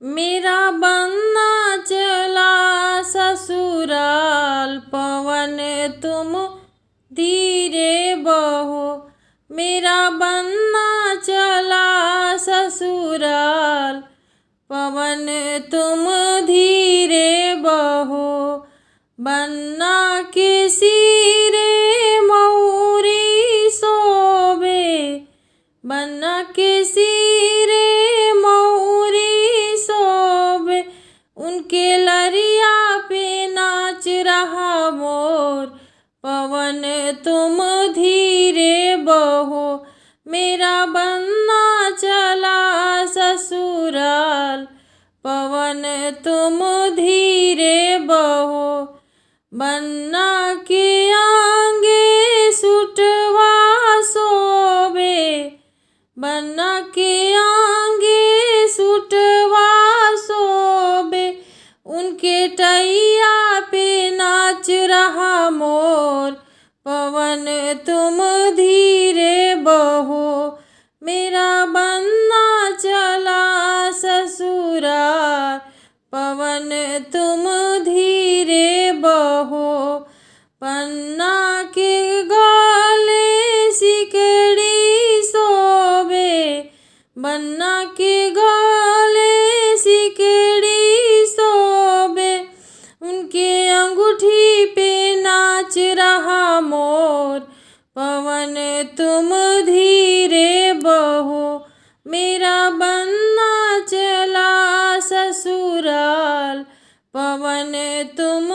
मेरा बनना चला ससुराल, पवन तुम धीरे बहो। मेरा बनना चला ससुराल, पवन तुम धीरे बहो। बन्ना के सिरे मौरी शोभे, बन्ना के सिरे मौरी शोभे। उनके लरिया पे नाच रहा मोर, पवन तुम धीरे बहो। मेरा बन्ना चला ससुराल, पवन तुम धीरे बहो। बन्ना के आगे सुटवा शोभे, बन्ना के आगे सुटवा शोभे। उनके टैया पे नाच रहा मोर, पवन तुम धीरे बहो। मेरा बन्ना चला ससुराल, पवन तुम धीरे बहो। पन्ना के गले सिकड़ी शोभे, बन्ना के गले सिकड़ी शोभे। उनके अंगूठी पे नाच रहा मोर, पवन तुम धीरे बहो। मेरा बन्ना चला ससुराल, पवन तुम